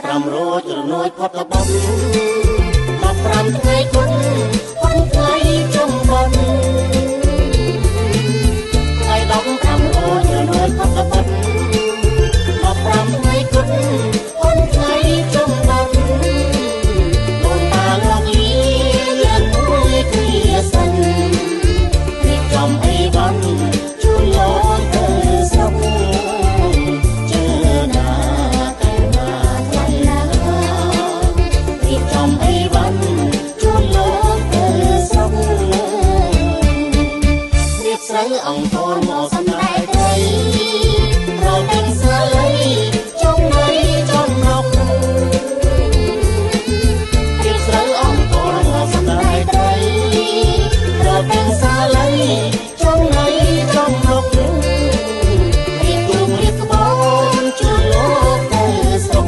500រនួយផុតបន់15ថ្ងៃគុណផុតថ្ងៃចំបន់ថ្ងៃ15រនួយផុតបន់15ថ្ងៃគុណផុតថ្ងៃចំបន់ដូនតាលោកលីយ៉ាងមួយគ្រាសិនរៀបចំអីវ៉ាន់ជួយលោកទៅស្រុកអង្គរមកសំដែងត្រីរកទាំងសាលីចុងនៃចំរករៀបស្រូវអង្គរមកសំដែងត្រីរកទាំងសាលីចុងនៃចំរករៀបទូងរៀបក្បូនជួយលោកទៅស្រុក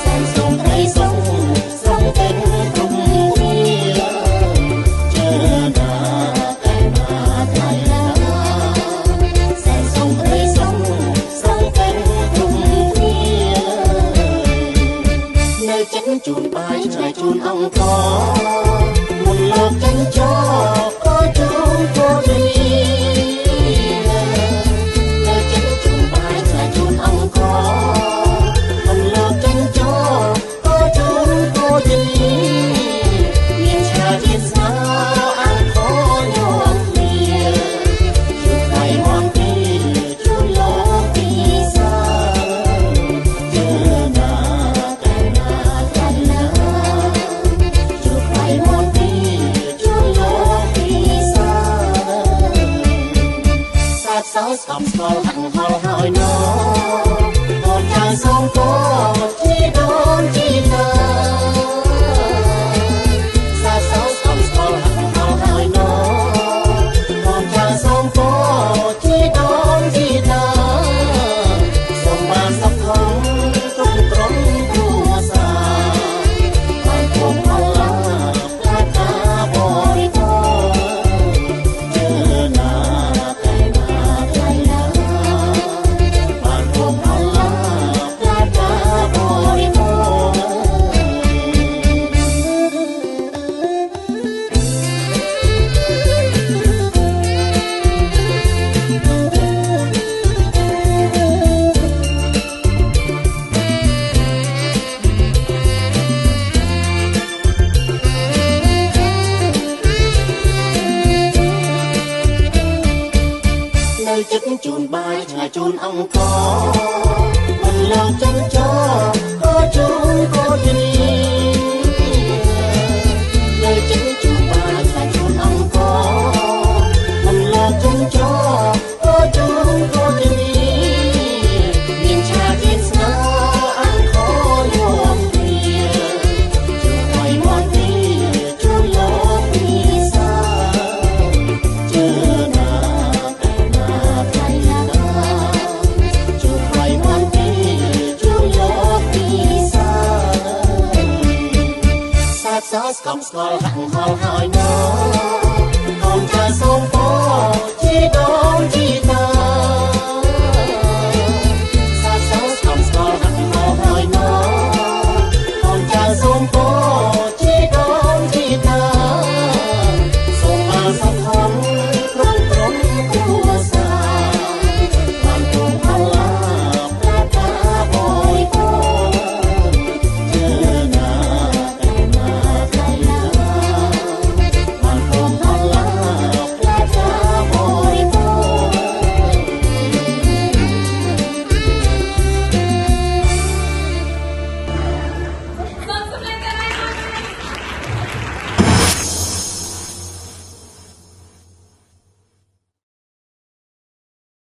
សែនសុំត្រីសុំស្រុងទាំងក្រុមគ្នាជើណាជូនបាយឆ្ងាយជូនអង្គមុនលោកចេញចោក៏ជូនក៏ជានៅចេញជូនបាយឆ្ងាយជូនអង្គមុនលោកចេញចោក៏ជូនក៏ជាមានឆ្ងាយជាស្នាអង្គញោមគ្នាជួបដៃមកទីជូនលោកពីសាសោស្កំស្គាល់ហាក់ហល់ហើយណូកូនចៅសូមគោជីដូនជីតាសោស្កំស្គាល់ហាក់ហល់ហើយណូកូនចៅសូមគោជីដូនជីតាសូមបានសុខធំទុំក្រុមគ្រួសារបានគុំអល់ឡាផ្លាតាបរិបោជើណាចិត្តជូនបាយឆ្ងាយជូនអង្គមិនលោកចិនចោក៏ជូនក៏ជានៅចិត្តជូនបាយឆ្ងាយជូនអង្គមិនលោកចិនចោក៏ជូនក៏ជាមានឆាជាស្នាអង្គញោមគ្នាជួយឲ្យមកទីជួយលោកពីសាជើណាសោស្កំស្គាល់ហាក់ហល់ហើយណូកូនចៅសូមពរជីដូនជីតា